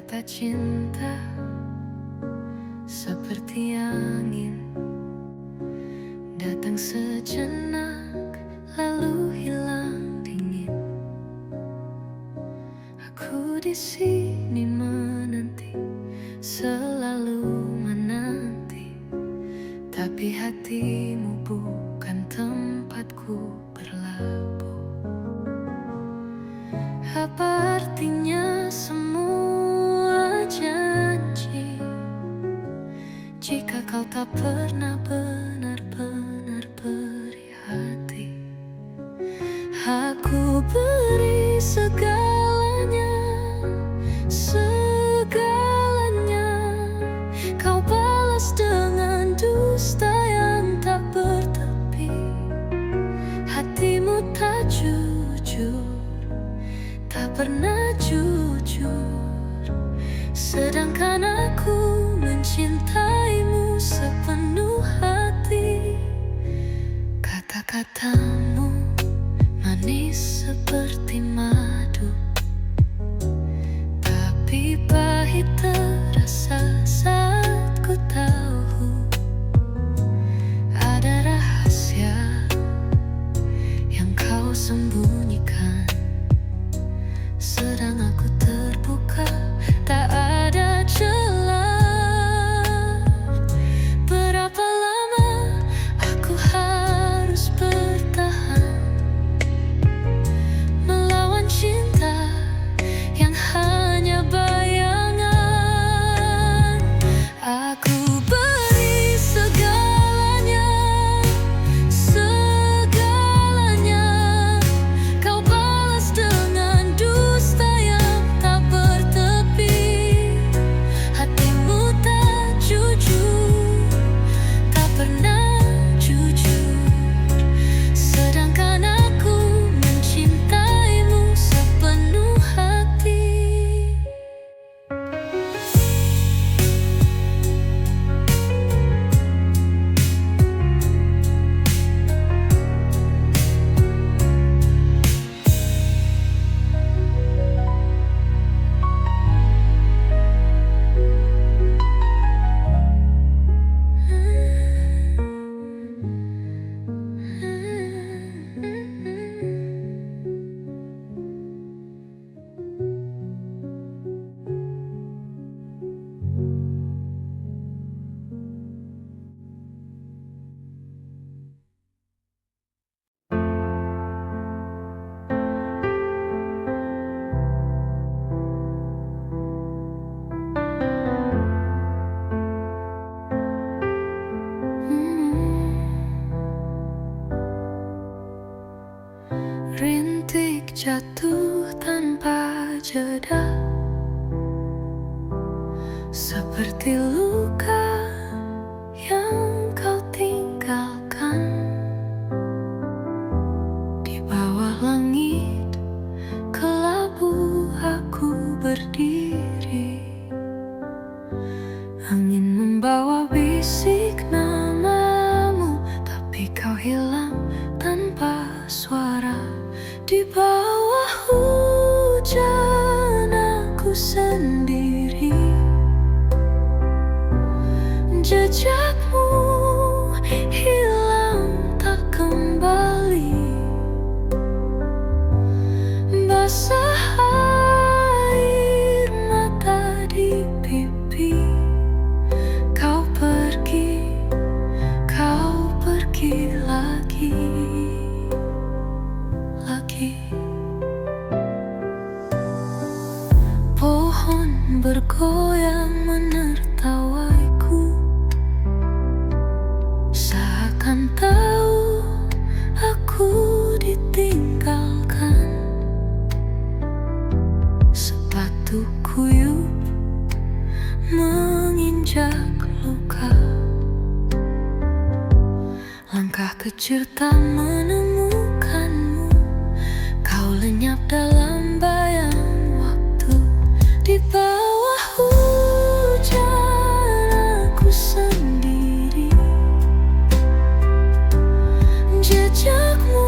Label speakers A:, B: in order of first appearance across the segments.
A: Kata cinta seperti angin, datang sejenak lalu hilang dingin. Aku di sini menanti, selalu menanti, tapi hatimu bukan tempatku berlabuh. Apa artinya semua janji jika kau tak pernah benar-benar beri hati? Aku beri segalanya, segalanya. Kau balas dengan dusta yang tak bertepi. Hatimu tak jujur, tak pernah jujur, sedangkan aku mencintaimu sepenuh hati. Kata-katamu manis seperti madu, tapi pahit terasa saat ku tahu ada rahasia yang kau sembunyikan. Sedang aku terbuka, tak ada celah. Berapa lama aku harus bertahan melawan cinta yang hanya bayangan. Aku beri segalanya, segalanya. Kau balas dengan dusta yang tak bertepi. Hatimu tak jujur, tak pernah jujur, sedangkan aku mencintaimu sepenuh hati. Rintik jatuh tanpa jeda, seperti luka yang kau tinggalkan. Di bawah langit kelabu aku berdiri, angin membawa bisik namamu, tapi kau hilang tanpa suara. Di bawah hujan aku sendiri, jejakmu hilang tak kembali. Basah air mata di pipi, kau pergi lagi. Pohon bergoyang menertawaiku, seakan tahu aku ditinggalkan. Sepatu kuyup menginjak luka, langkah kecil tak menemukanmu. Kau lenyap dalam bayang waktu. Di bawah hujan aku sendiri, jejakmu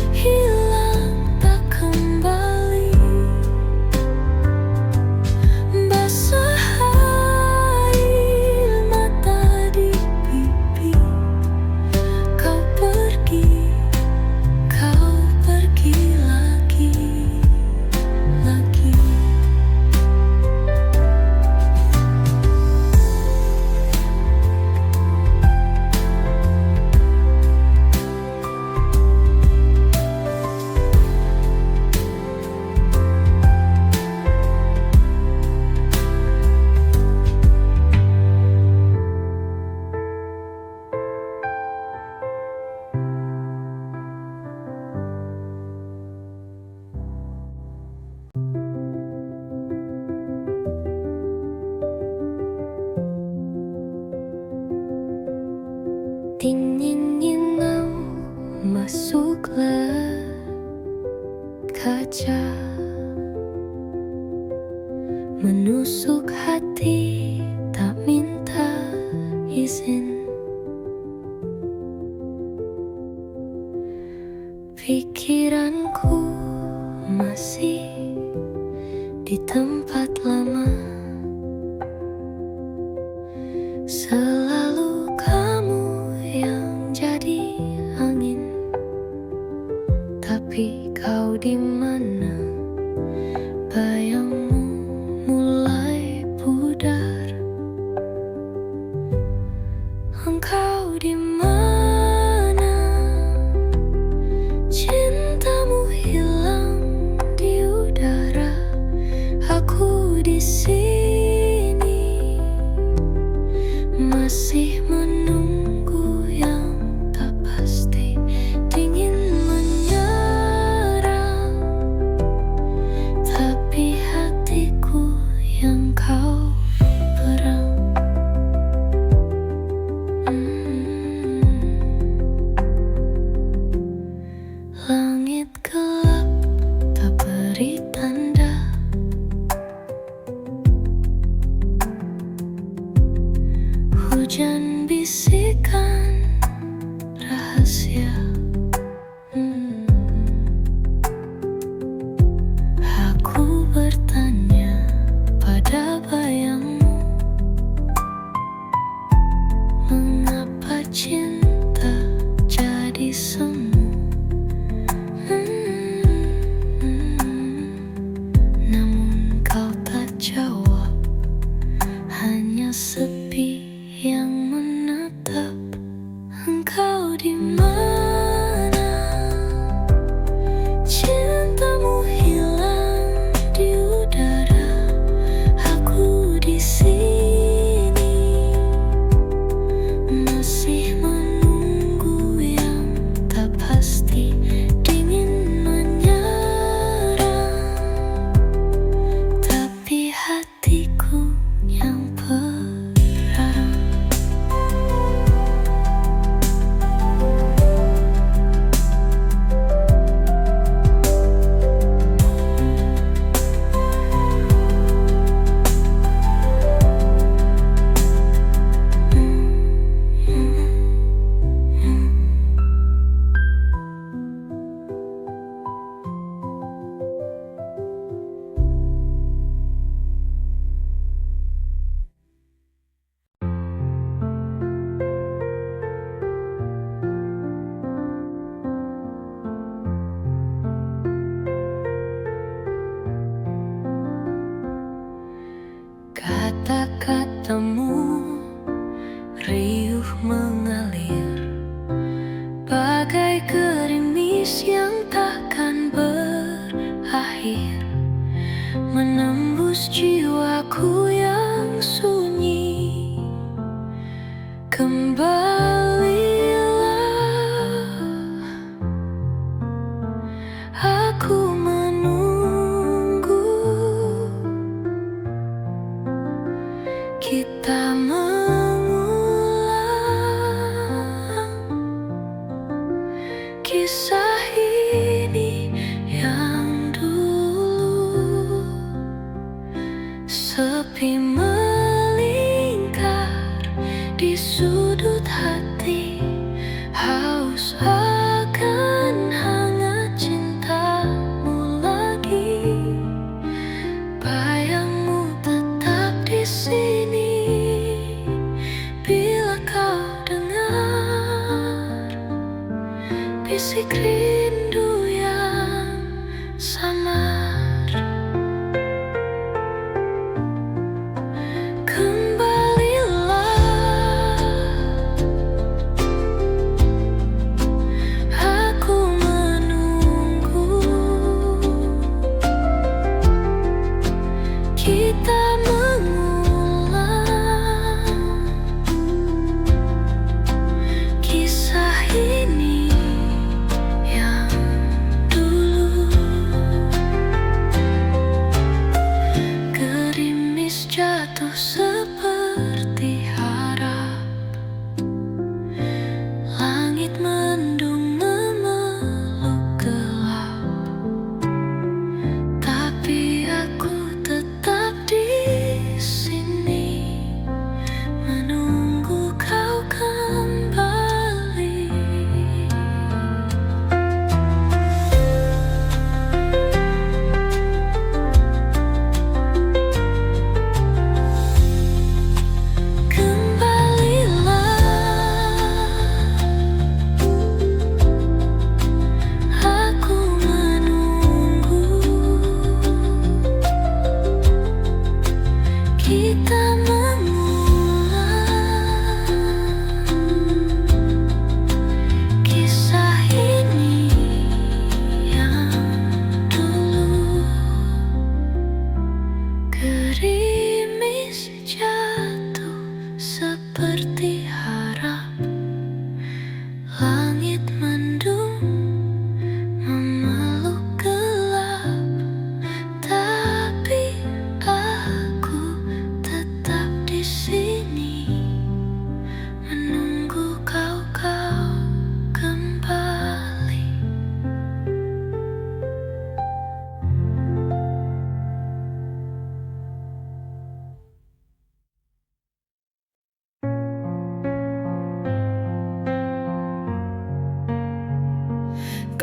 A: hilang tak kembali. Dingin-dingin masuklah kaca, menusuk hati tak minta izin. Pikiranku masih di tempat lama, selalu kamu yang jadi angin. Tapi kau di mana? Bayangmu mulai pudar. Engkau di mana? Cintamu hilang di udara. Aku di sini masih menunggu yang tak pasti. Dingin menyerang, tapi hatiku yang kau perang. Langit gelap tak beri tanda. Hujan bisikan rahasia. Aku bertanya pada bayangmu, mengapa cinta jadi semu? Namun kau tak jawab, hanya sepi yang menatap. Engkau di mana? Cintamu hilang di udara. Aku di sini masih menunggu yang tak pasti. Dingin menyerang, tapi hatiku yang perang. Kata-katamu riuh mengalir, bagai gerimis yang takkan berakhir, menembus jiwaku yang sunyi. Kembalilah, aku menunggu. Kita mengulang kisah ini yang dulu. Sepi melingkar di sudut hati, haus akan hangat cintamu lagi. Bayangmu tetap di sini. Bila kau dengar bisik rindu yang samar, kembalilah, aku menunggu. Kita mengulang kisah ini yang dulu. Gerimis jatuh seperti harap, kita mengulang kisah ini yang dulu. Gerimis jatuh seperti harap, langit mendung memeluk gelap, tapi aku tetap di sini menunggu kau kembali.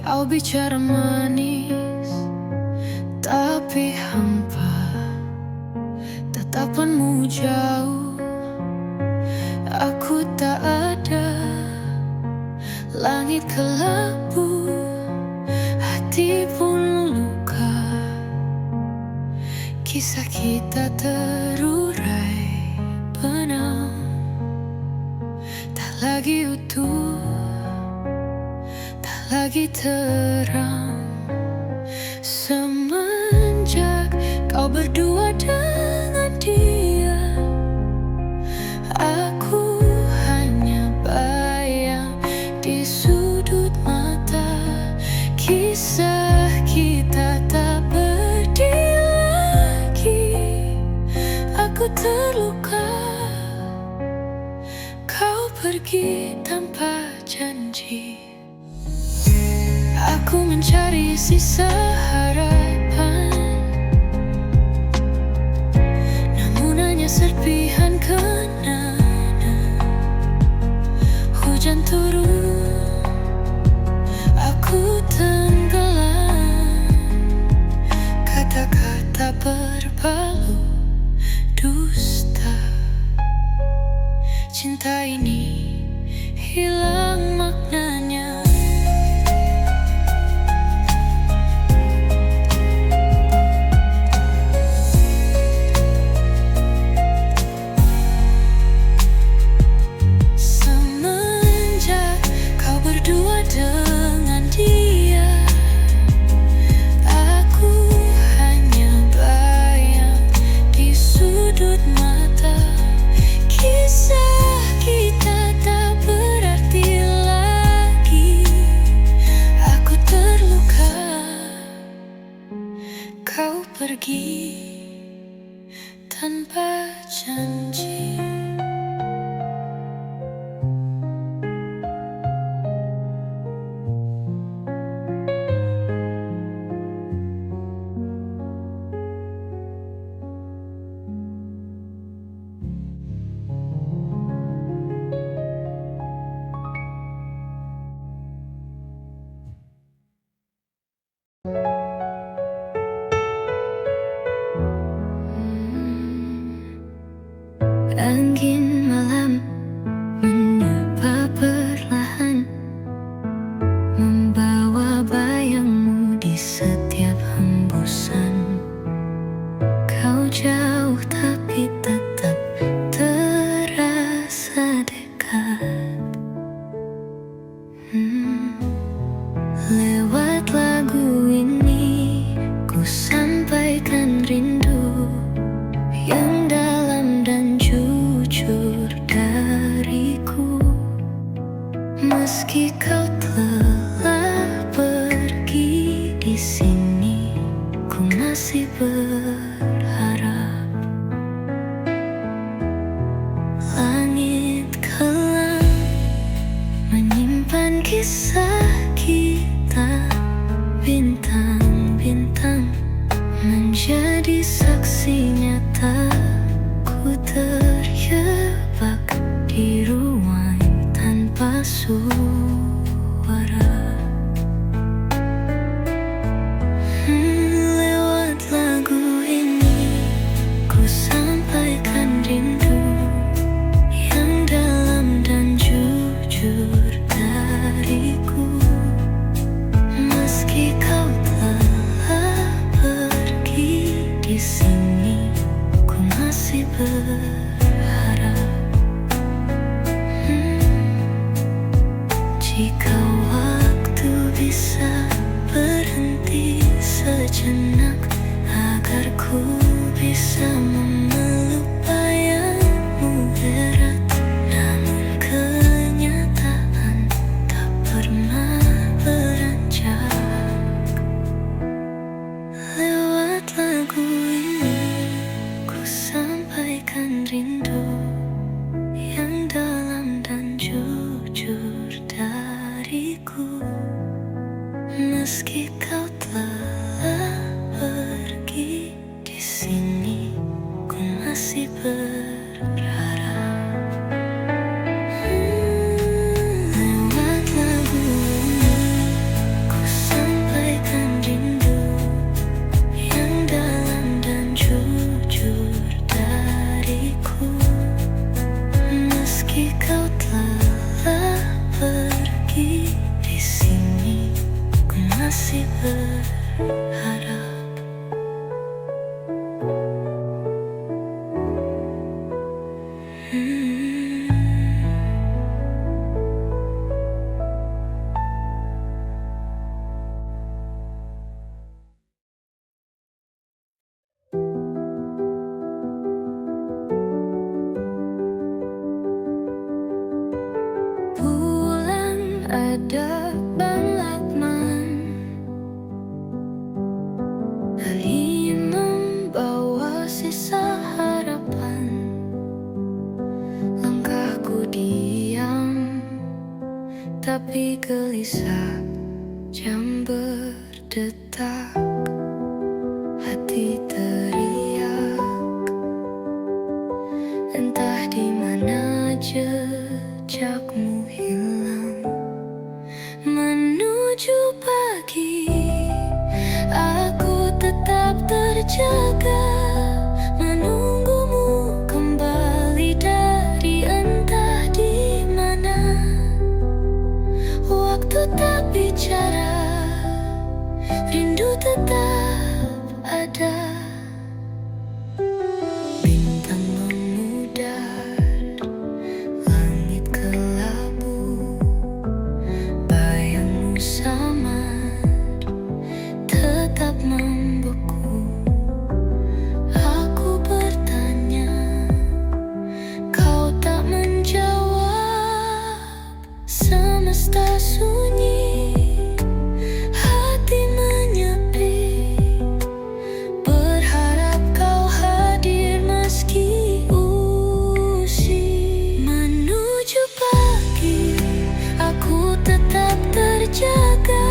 A: Kau bicara manis, tapi hampa. Tatapanmu jauh, aku tak ada. Langit kelabu, hati pun luka. Kisah kita terurai benang, tak lagi utuh, lagi terang. Semenjak kau berdua dengan dia, aku hanya bayang di sudut mata. Kisah kita tak berdiri lagi. Aku terluka, kau pergi tanpa janji. Aku mencari sisa harapan, namun hanya serpihan kenangan. Hujan turun, aku tenggelam. Kata-kata berbalut dusta. Cinta ini hilang maknanya. Kau pergi tanpa janji. Angin malam menyapa perlahan, membawa bayangmu di setiap hembusan. Kau jauh tapi tetap terasa dekat. Lewat lagu ini ku sampaikan rindu yang dalam dan jujur. berharap. Jika waktu bisa berhenti sejenak, agar ku bisa melupakanmu berat. Namun kenyataan tak pernah beranjak. Lewat lagu ini ku sampaikan rindu yang dalam dan jujur dariku. Meski kau telah pergi, di sini ku masih berharap. Lewat lagu ini ku sampaikan rindu yang dalam dan jujur dariku. Meski kau telah pergi, di sini ku masih berharap. Bulan ada Lakman, ingin membawa sisa harapan. Langkahku diam, tapi gelisah. Jam berdetak, hati teriak. Entah di mana jejakmu hilang. Menuju pagi, aku tetap terjaga, menunggumu kembali dari entah di mana. Waktu tak bicara, rindu tetap ada. Bintang memudar, langit kelabu, bayangmu samar, tetap membeku. Aku bertanya, kau tak menjawab. Semesta sunyi, hati menyepi, berharap kau hadir meski usai. Menuju pagi, aku tetap terjaga,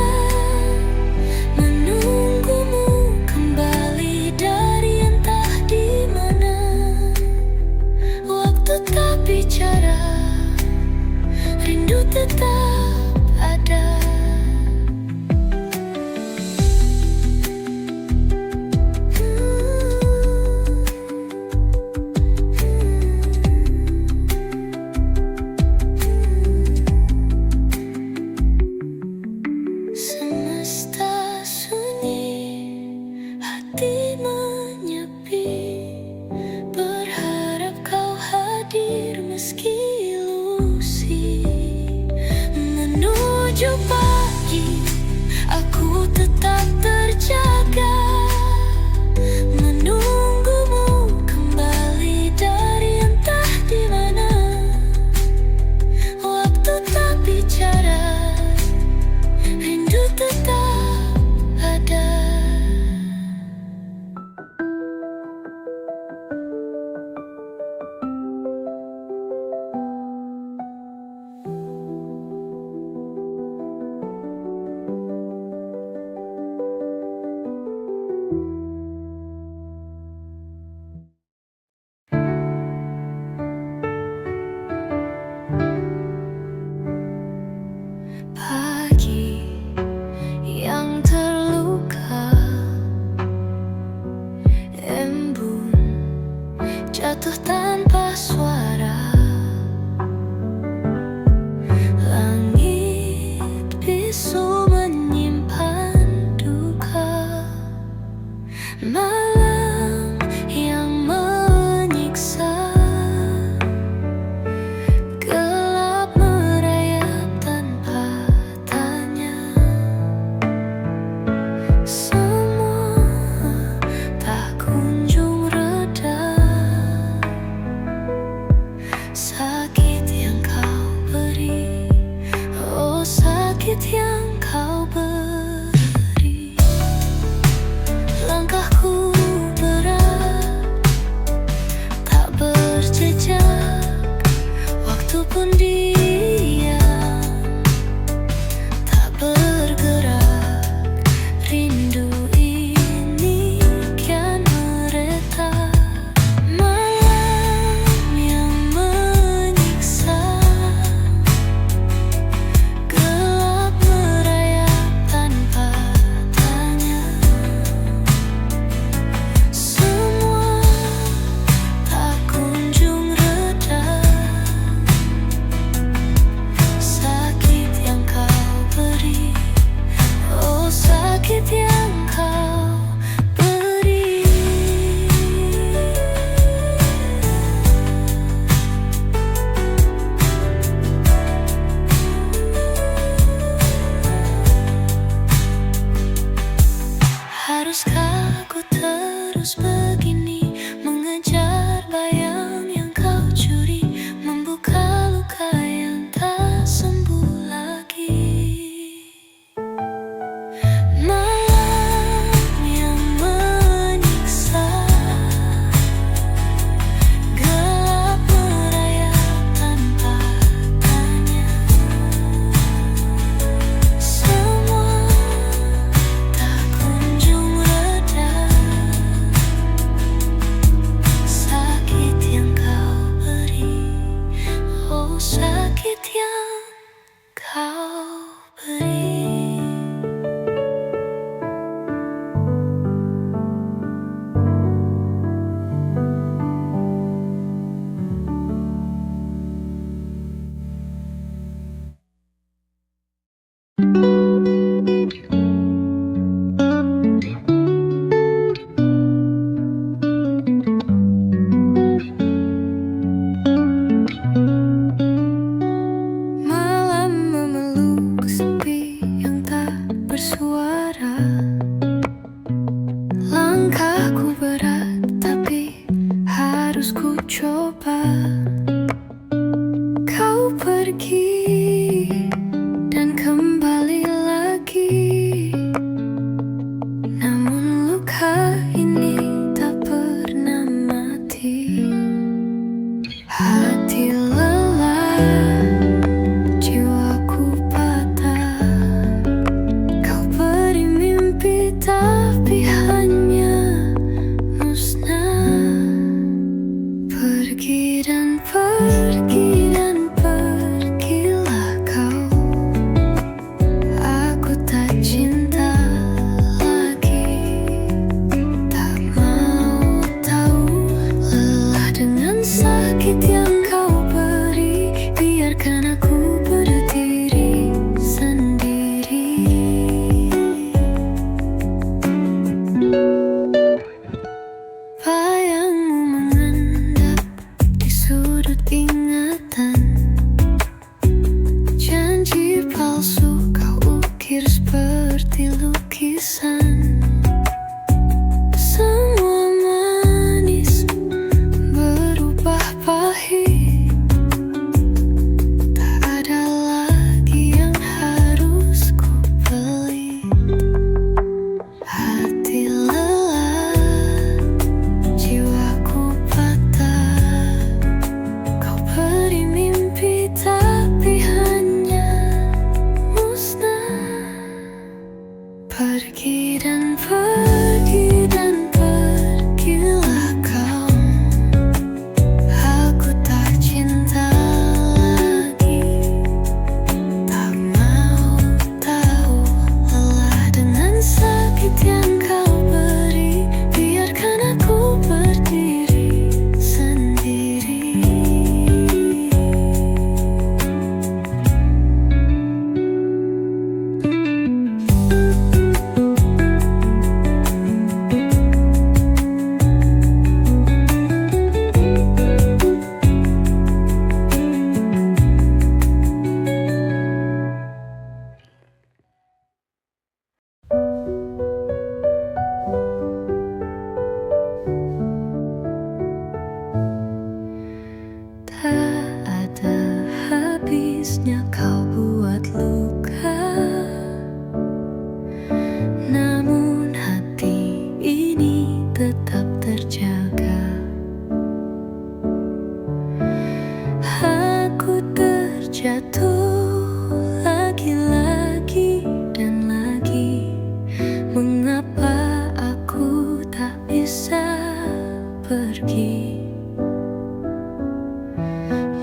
A: menunggumu kembali dari entah di mana. Waktu tak bicara, rindu tetap ada. Semesta sunyi, hati menyepi, berharap kau hadir meski ilusi. Menuju pagi, aku tetap terjaga, menunggumu kembali dari entah di mana. Waktu tak bicara, rindu tetap ada. Pagi yang terluka, embun jatuh tanpa suara. Langit bisu menyimpan duka, malam yang menyiksa. pun diam, tak bergerak. Rindu ini kian meretak. Malam yang menyiksa, gelap merayap tanpa tanya. Semua tak kunjung reda. Sakit yang kau beri, oh sakit yang kau beri. Haruskah aku terus begini, mengejar bayang yang kau curi, membuka luka yang tak sembuh lagi. Malam yang menyiksa, gelap merayap tanpa tanya. Semua tak kunjung reda. Sakit yang kau beri, oh sakit yang kau beri. Malam memeluk sepi yang tak bersuara. Langkahku berat tapi harus ku coba. Kau pergi dan kembali lagi, namun luka ini tak pernah mati. Hati lelah, jiwaku patah. Kau beri mimpi tapi hanya musnah. Pergi dan pergi dan pergilah kau. Aku tak cinta lagi, tak mau tahu. Lelah dengan sakit yang kau beri, biarkan aku berdiri sendiri. Bayangmu mengendap di sudut ingatan. Janji palsu kau ukir seperti lukisan. Semua manis berubah pahit. jatuh lagi-lagi dan lagi. Mengapa aku tak bisa pergi?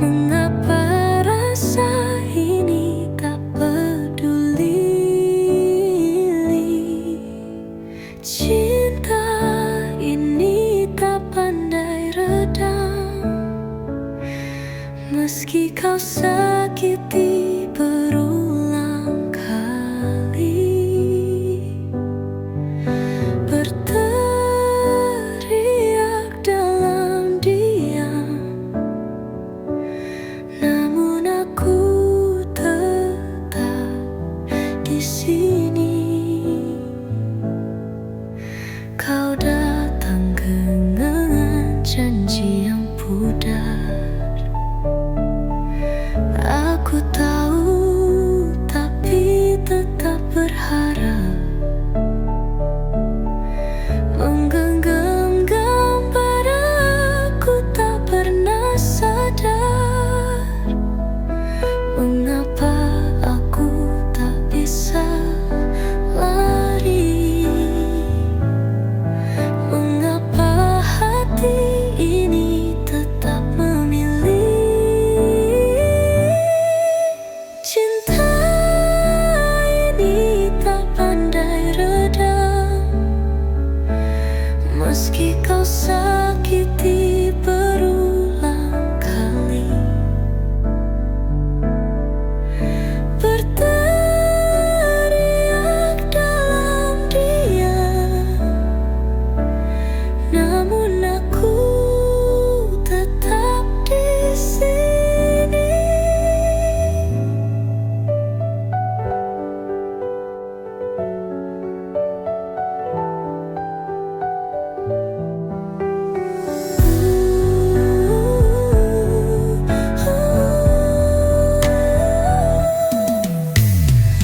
A: Mengapa rasa ini tak peduli? Cinta ini tak pandai redam, meski kau sakiti berulang kali. Berteriak dalam diam, namun aku tetap di sini. Kau datang dengan janji yang pudar. Aku tahu, tapi tetap berharap. Menggenggam gambar aku tak pernah sadar. Mengapa aku tak bisa lari? Mengapa hati ini tetap memilih? Cinta ini tak pandai redam, meski kau sakiti berulang kali. Berteriak dalam diam, namun aku tetap di sini.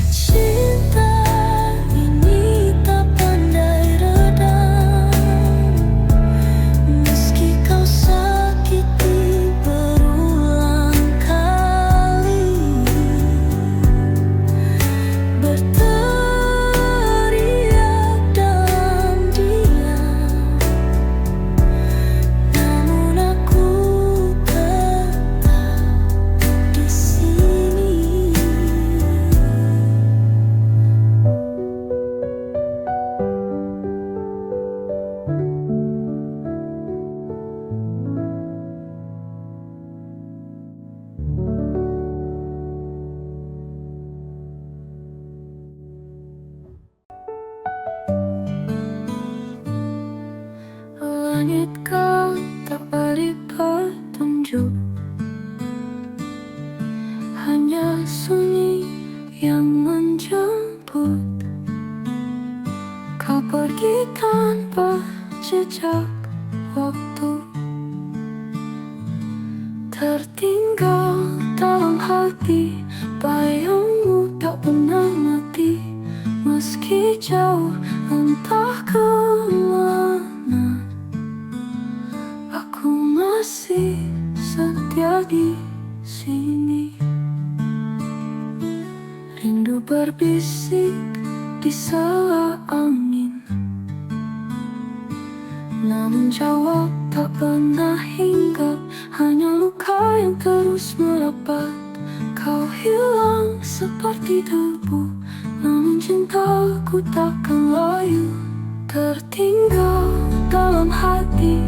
A: Cinta ini tak pandai redam, meski kau sakiti berulang kali. Berteriak dalam diam, namun aku tetap di sini. Langit kau tak beri petunjuk, hanya sunyi yang menjemput. Kau pergi tanpa jejak waktu, tertinggal dalam hati. Bayangmu tak pernah mati, meski jauh entah kemana. Aku masih setia di sini. Rindu berbisik di sela angin, namun jawab tak pernah hinggap. Hanya luka yang terus merapat. Kau hilang seperti debu, namun cintaku takkan layu. Tertinggal dalam hati,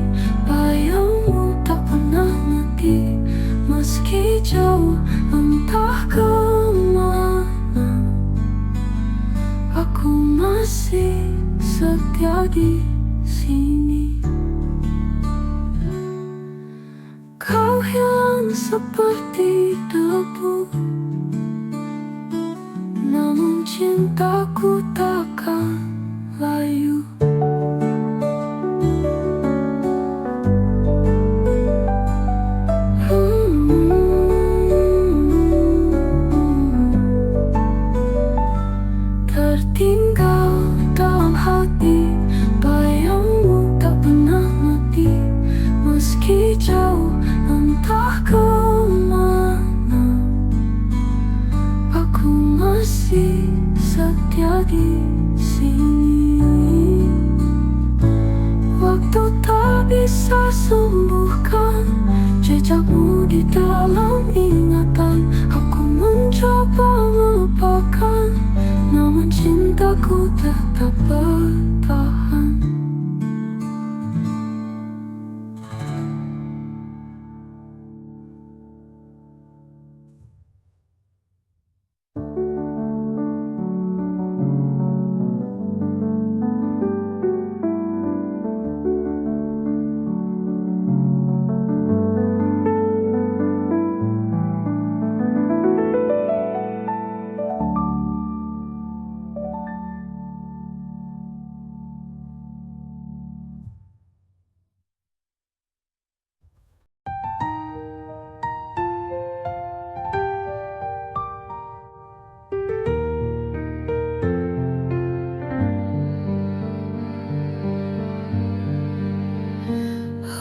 A: bayangmu tak pernah mati, meski jauh entah kemana. Aku masih setia di sini. Kau hilang seperti debu, namun cintaku takkan layu. Tertinggal dalam hati, bayangmu tak pernah mati, meski jauh entah kemana. di sini. Waktu tak bisa sembuhkan jejakmu di dalam ingatan. Aku mencoba melupakan, namun cintaku tetap bertahan.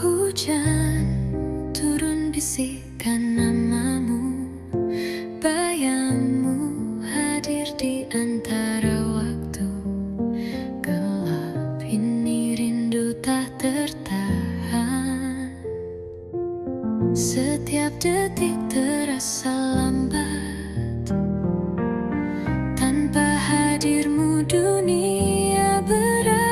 A: Hujan turun bisikan namamu, bayangmu hadir di antara waktu gelap ini. Rindu tak tertahan, setiap detik terasa lambat. Tanpa hadirmu dunia berat.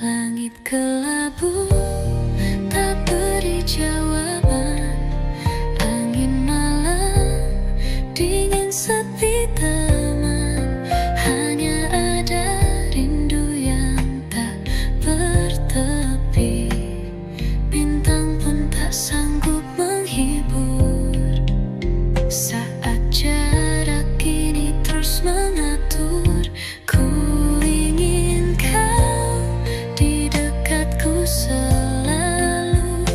A: Langit kelabu tak beri jawaban. Angin malam dingin sepi teman. Hanya ada rindu yang tak bertepi. Bintang pun tak sanggup menghibur saat jarak ini terus mengatur. Ku ingin kau di dekatku selalu,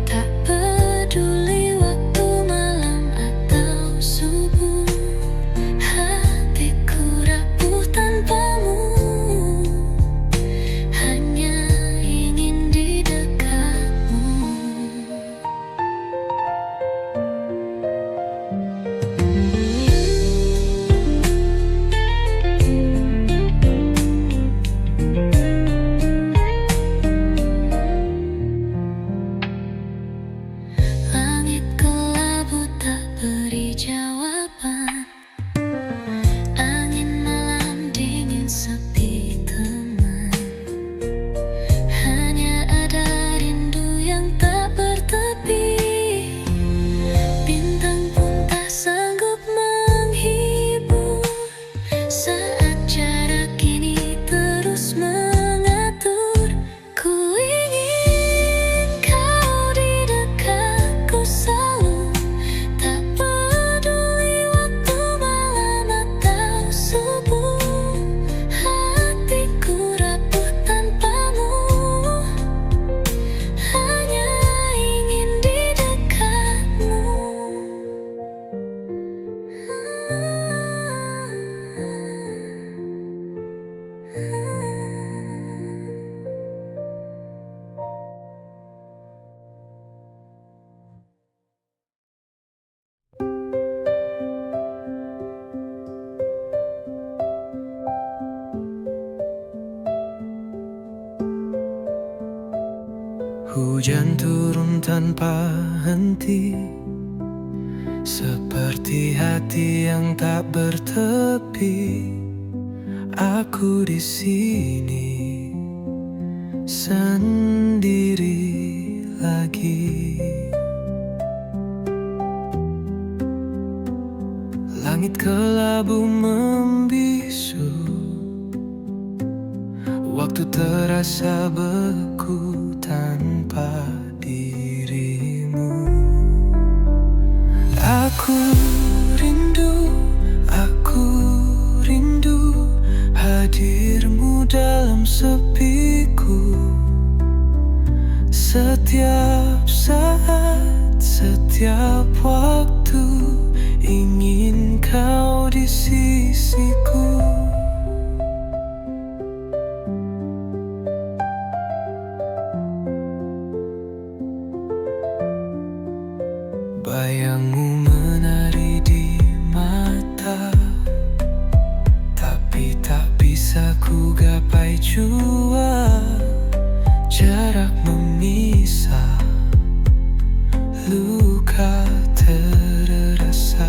A: tak peduli waktu malam atau subuh. Hatiku rapuh tanpamu, hanya ingin di dekatmu. Langit kelabu tak beri jawaban. Angin malam dingin sepi teman. Hanya ada rindu yang tak bertepi. Bintang pun tak sanggup menghibur saat jarak ini terus mengatur. Ku ingin kau di dekatku selalu, tak peduli waktu malam atau subuh. Hatiku rapuh tanpamu, hanya ingin di dekatmu.
B: Hujan turun tanpa henti, seperti hati yang tak bertepi. Aku di sini sendiri lagi. Langit kelabu membisu, waktu terasa beku tanpa dirimu. Aku rindu hadirmu dalam sepiku. sisiku. Bayangmu menari di mata, tapi tak bisa ku gapai jua. Jarak memisah, luka terasa.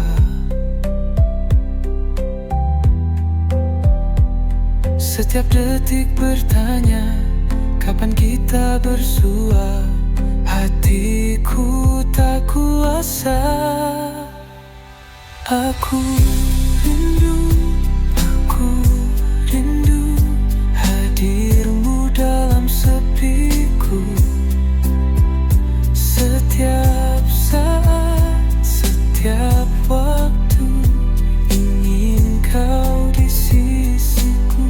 B: Setiap detik bertanya, kapan kita bersua? Hatiku tak kuasa. Aku rindu, aku rindu hadirmu dalam sepiku. Setiap saat, setiap waktu, ingin kau di sisiku.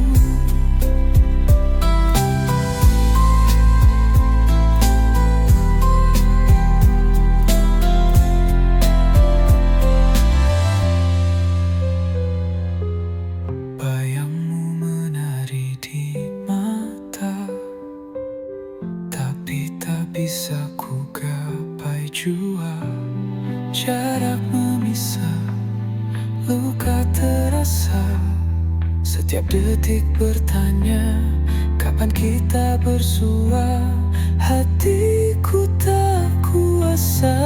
B: Bayangmu menari di mata, tapi tak bisa ku gapai jua. Jarak memisah, luka terasa. Setiap detik bertanya, kapan kita bersua? Hatiku tak kuasa.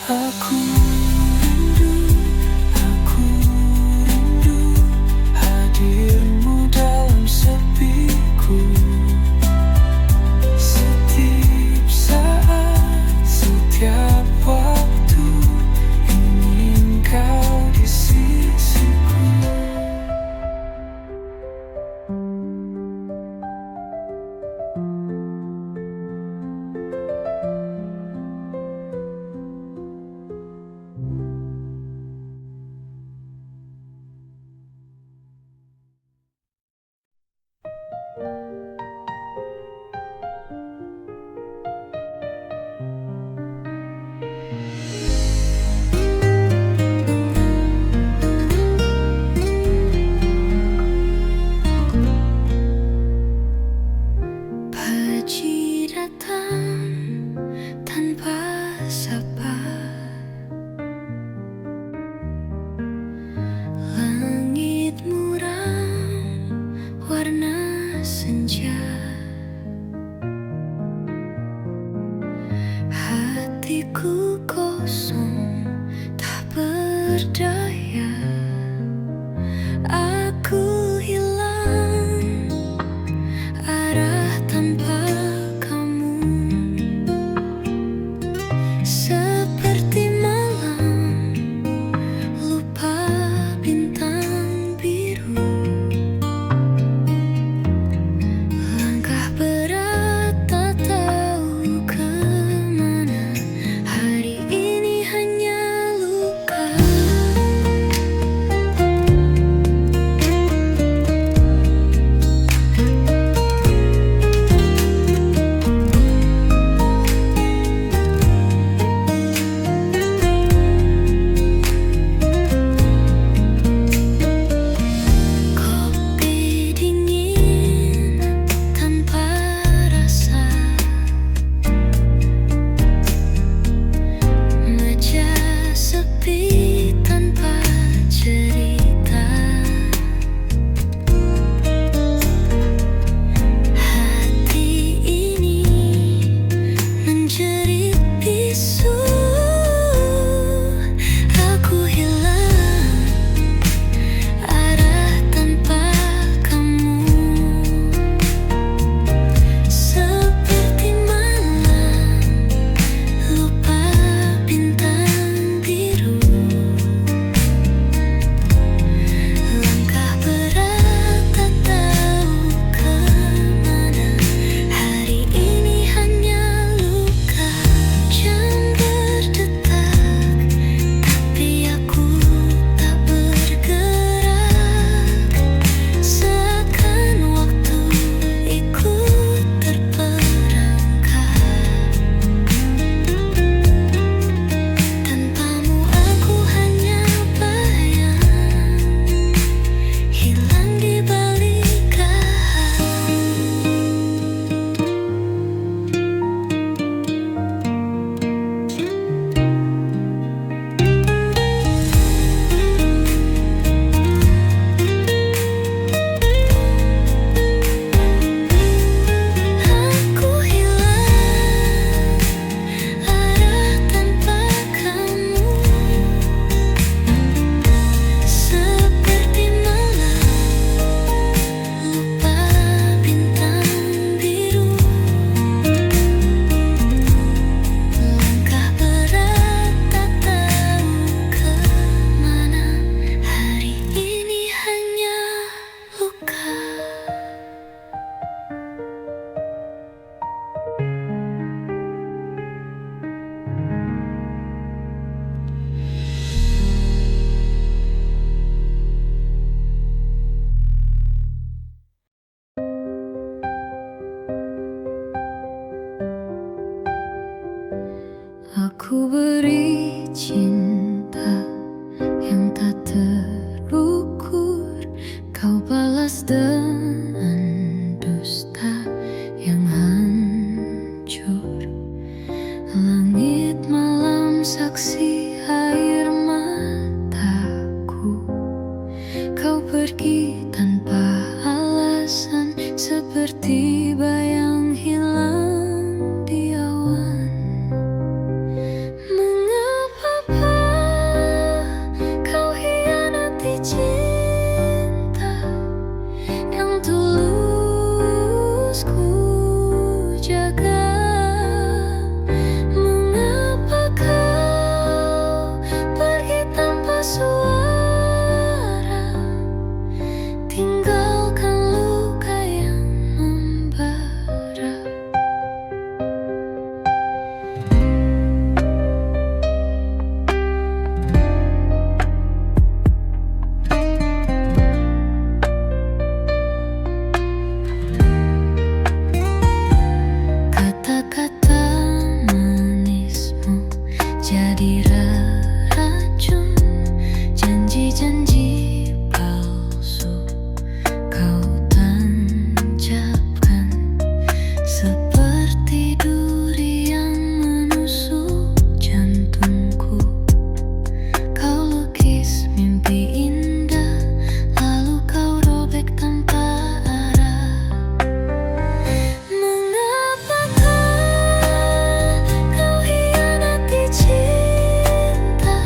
B: Aku rindu, aku rindu hadirmu dalam sepiku. Setiap saat, setiap waktu, ingin kau di sisiku.
A: Pagi datang tanpa sabar, langit muram warna senja. Hatiku kosong tak berdaya, aku hilang arah tanpa kamu. Seperti malam lupa bintang biru, langkah berat tak tahu kemana. Hari ini beri cinta yang tak terukur, kau balas dengan dusta yang hancur. Langit malam saksi air mataku, kau pergi tanpa alasan seperti bayang hilang di awan. Mengapa kau hianati cinta yang tulus ku jaga? Mengapa kau pergi tanpa suara, tinggalkan luka yang membara? Kata-kata manismu jadi racun, janji-janji palsu kau tancapkan seperti duri yang menusuk jantungku. Kau lukis mimpi indah, lalu kau robek tanpa arah. Mengapakah kau hianati cinta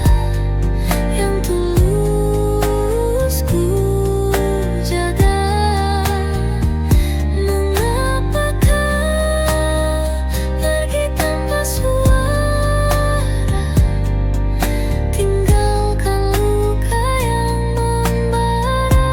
A: yang tulus ku jaga? Mengapakah pergi tanpa suara, tinggalkan luka yang membara?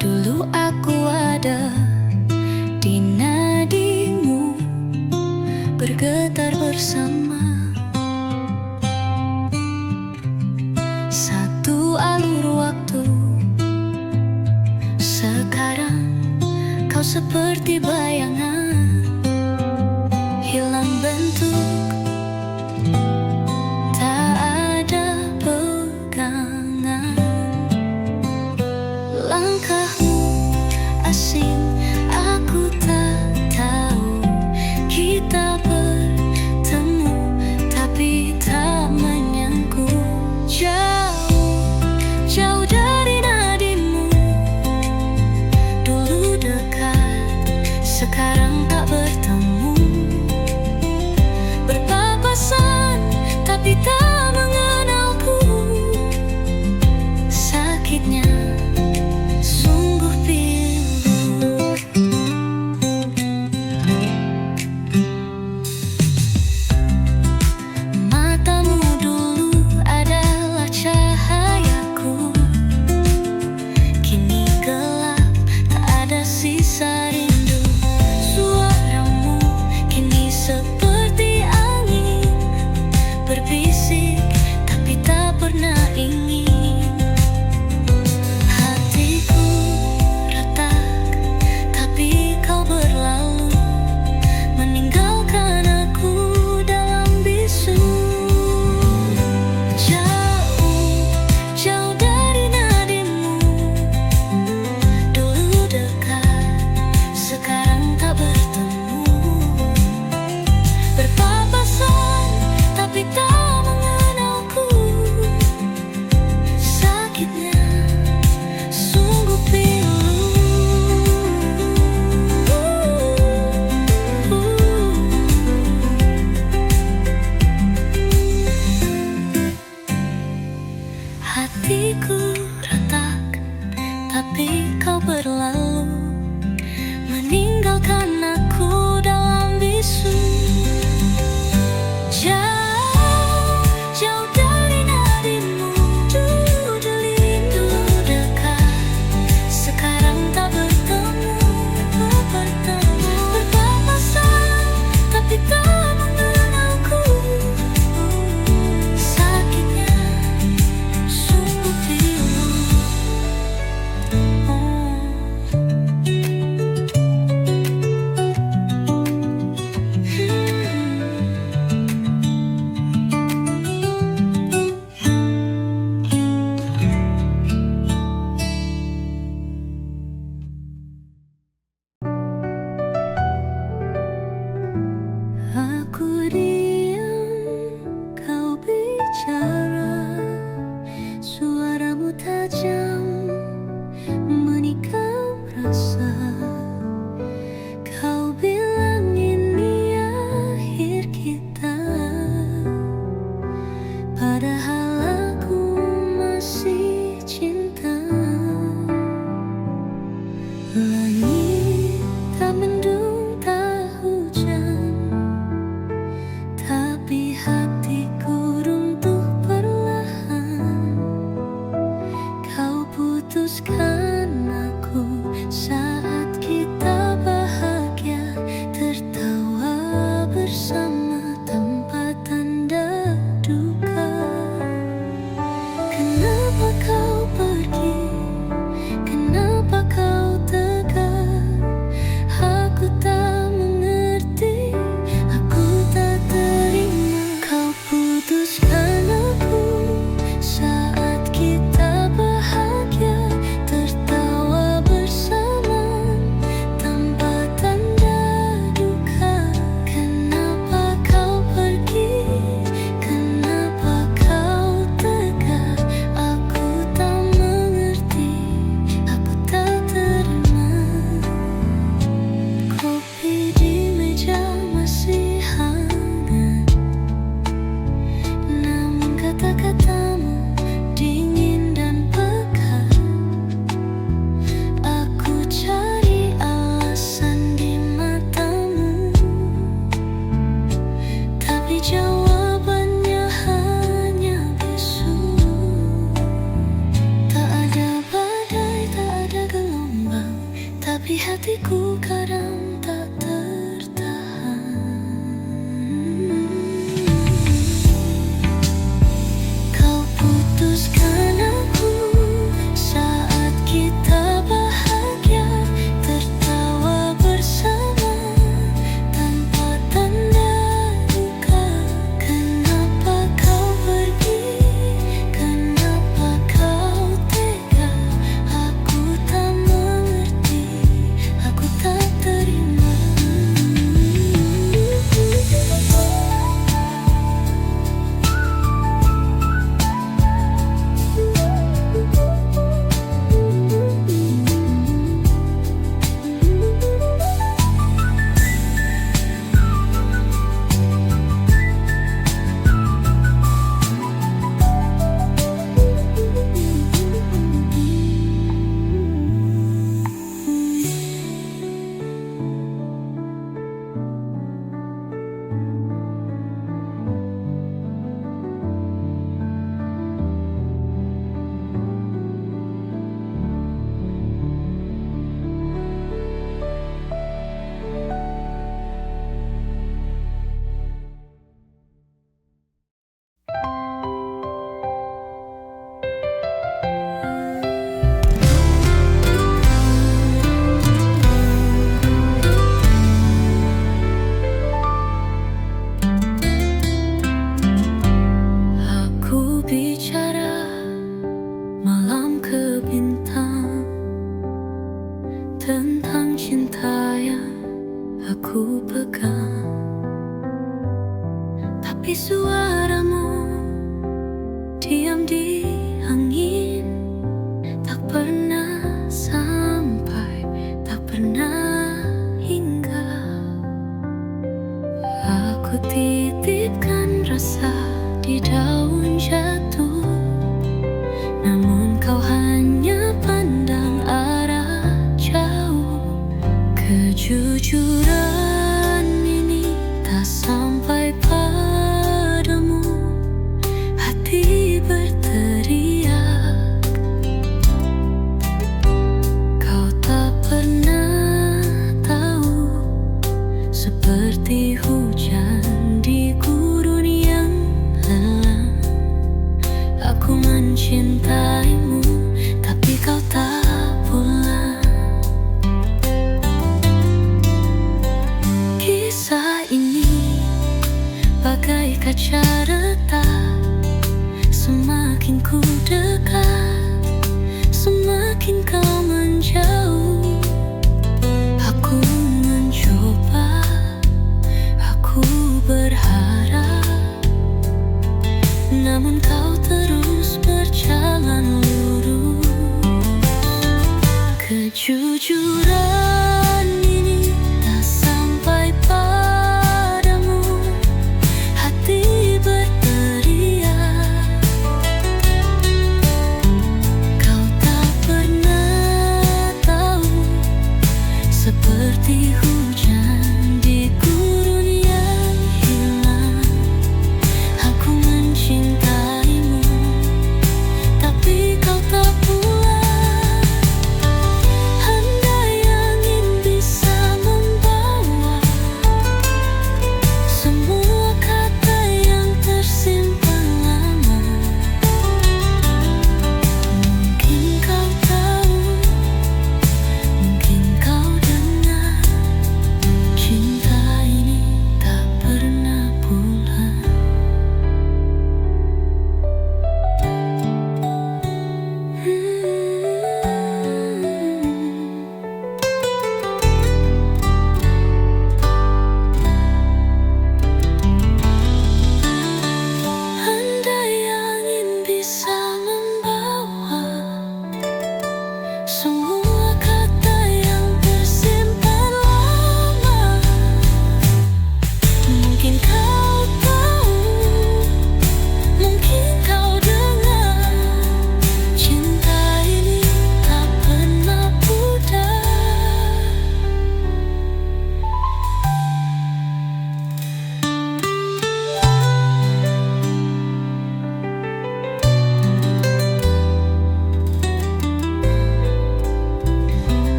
A: Dulu aku ada di nadimu, bergetar bersama satu alur waktu. Sekarang kau seperti bayangan, hilang bentuk, tak ada pegangan. Langkahmu asing, aku tak tahu. Kita bertemu tapi tak menyangku. Jauh, jauh dari nadimu. Dulu dekat, sekarang tak bertemu. Berpapasan tapi tak mengenalku. Sakitnya sungguh pilu. Matamu dulu adalah cahayaku, kini gelap, tak ada sisa rindu. Suaramu kini seperti angin, berbisik tapi tak pernah ingin. Hatiku retak, tapi kau berlalu, meninggalkan aku dalam bisu. Jauh, jauh dari nadimu. Dulu dekat, sekarang tak bertemu. Berpapasan tapi tak mengenalku. putuskan aku saat kita bahagia, tertawa bersama tanpa tanda duka. Kenapa kau pergi? Kenapa kau tegar? Aku tak mengerti, aku tak terima. Kopi di meja masih hangat, namun kata-katamu dingin dan pekat. Aku cari alasan di matamu, tapi jawabannya hanya bisu. Tak ada badai, tak ada gelombang, tapi hatiku kadang tak tertahan. Kau putuskan aku saat kita bahagia, tertawa bersama tanpa tanda duka. Kenapa kau pergi? Kenapa kau tega? Aku tak mengerti, aku tak terima. Aku bicara malam ke bintang tentang cinta yang aku pegang, tapi suaramu diam di angin, tak pernah sampai, tak pernah hingga. Aku titipkan rasa di daun jatuh, namun kau hanya pandang arah jauh. Kejujuran ini tak sampai padamu, hati berteriak. Kau tak pernah tahu, seperti hujan di gurun yang lelah. Aku mencintaimu, tapi kau tak pulang. Kisah ini bagai kaca retak, semakin ku dekat, semakin kau menjauh. Aku mencoba, aku berharap, namun kau terus berjalan lurus. Kejujuran ini tak sampai padamu, hati berteriak. Kau tak pernah tahu, seperti hujan di gurun yang hilang. Aku mencintaimu, tapi kau tak pulang. Andai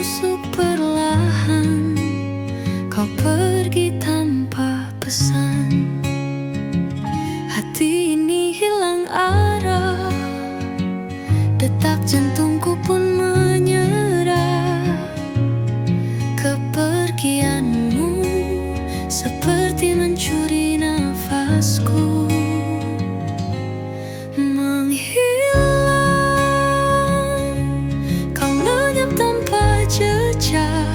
A: menusuk perlahan. Kau pergi tanpa pesan. Hati ini hilang arah, detak jantungku pun menyerah. Kepergianmu seperti mencuri nafasku. Menghilang, kau lenyap tanpa jejak.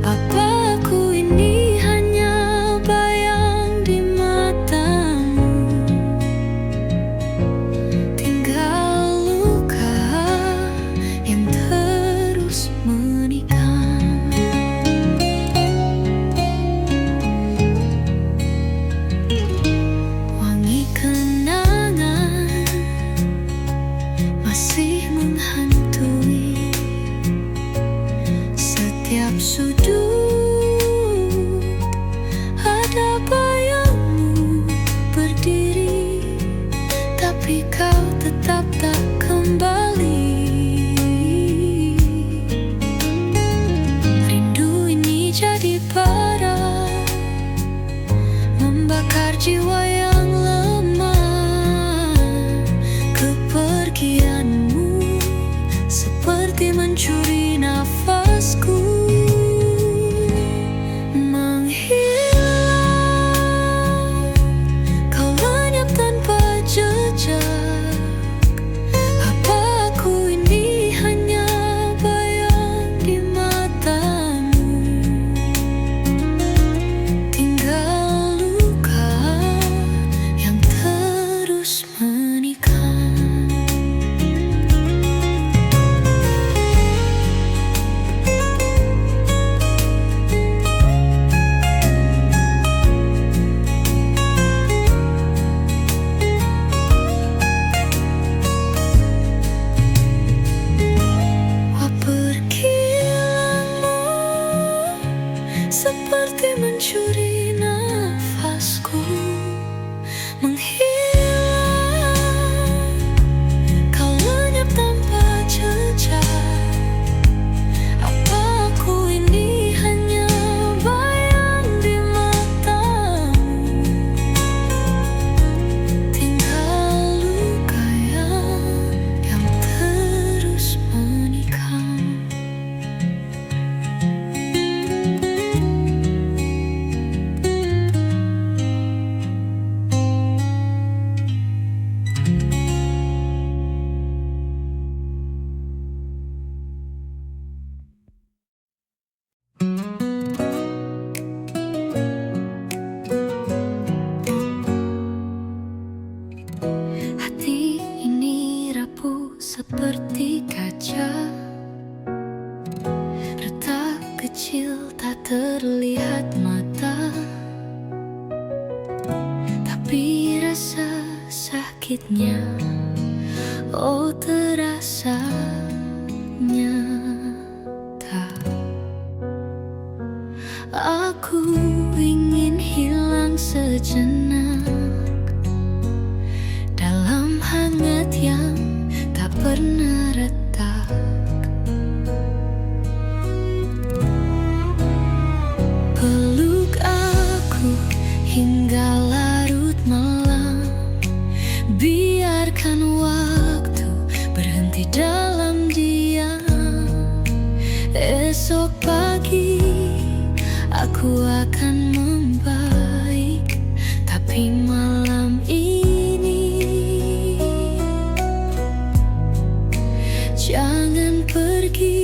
A: Apa aku ini hanya bayang di matamu? Tinggal luka yang terus menikam. Wangi kenangan masih menghantui setiap sudut. Ada bayangmu berdiri, tapi kau tetap tak kembali. Rindu ini jadi bara, membakar jiwa yang lemah. Kepergianmu seperti mencuri nafasku. Menghilang, kau lenyap tanpa jejak. Apa aku ini hanya bayang di matamu? Tinggal luka yang terus menikam. Pergianmu seperti mencuri nafasku. Menghilang, kau lenyap tanpa jejak. Apa aku ini hanya bayang di matamu? Tinggal luka yang terus menikam. Hati ini rapuh seperti kaca, retak kecil tak terlihat mata, tapi rasa sakitnya oh terasa nyata. Aku ingin hilang sejenak dalam hangat yang tak pernah retak. Peluk aku hingga larut malam, biarkan waktu berhenti dalam diam. Esok pagi aku akan membaik, tapi malam ini jangan pergi.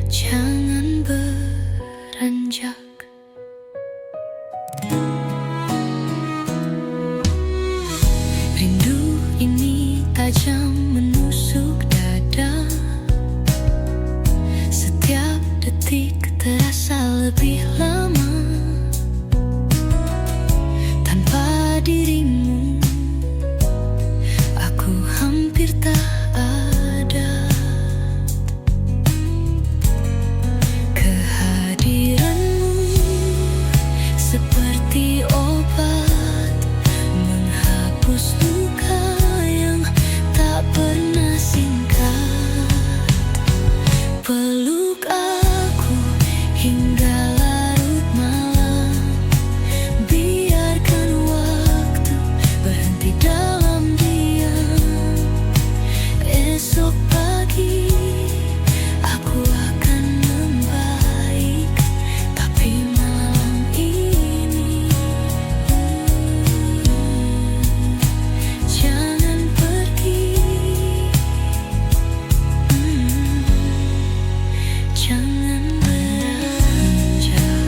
A: Jangan beranjak. Rindu ini tajam menusuk dada. Setiap Esok pagi aku akan membaik, tapi malam ini jangan pergi, jangan beranjak.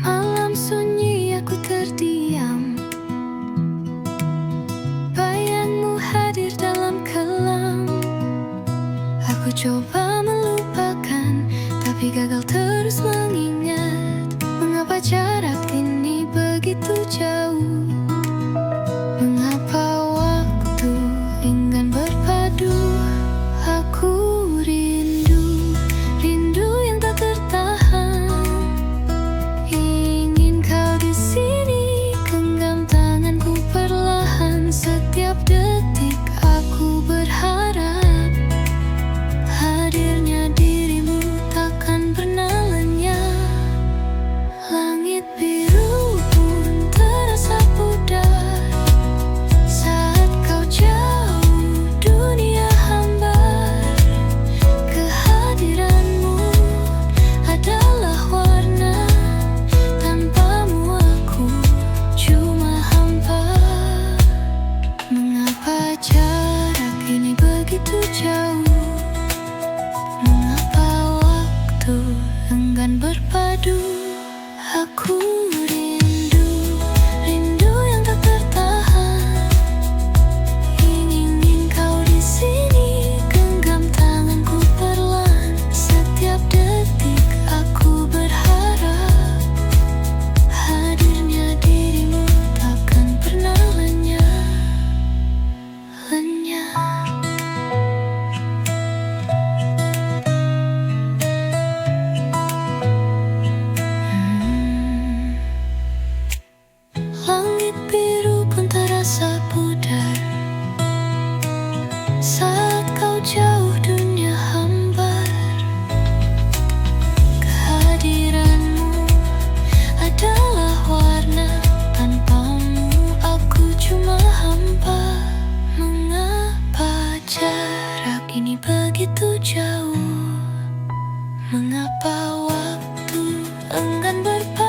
A: Malam sunyi aku terdiam, bayangmu hadir dalam kelam. Aku coba melupakan, tapi gagal terus mengingat. Mengapa jarak ini begitu jauh? Mengapa waktu enggan berpadu? Aku rindu, rindu yang tak tertahan. Ingin kau di sini, genggam tanganku perlahan. Setiap detik aku berharap hadirnya dirimu takkan pernah lenyap. Langit biru pun terasa pudar saat kau jauh, dunia hambar. Kehadiranmu adalah warna, tanpamu aku cuma hampa. Mengapa jarak ini begitu jauh? Mengapa waktu enggan berpadu? Aku rindu, rindu yang tak tertahan. Ingin kau di sini, genggam tanganku perlahan. Setiap detik aku berharap hadirnya dirimu takkan pernah lenyap, lenyap. Langit biru pun terasa pudar saat kau jauh, dunia hambar. Kehadiranmu adalah warna, tanpamu aku cuma hampa. Mengapa jarak ini begitu jauh? Mengapa waktu enggan berpaling?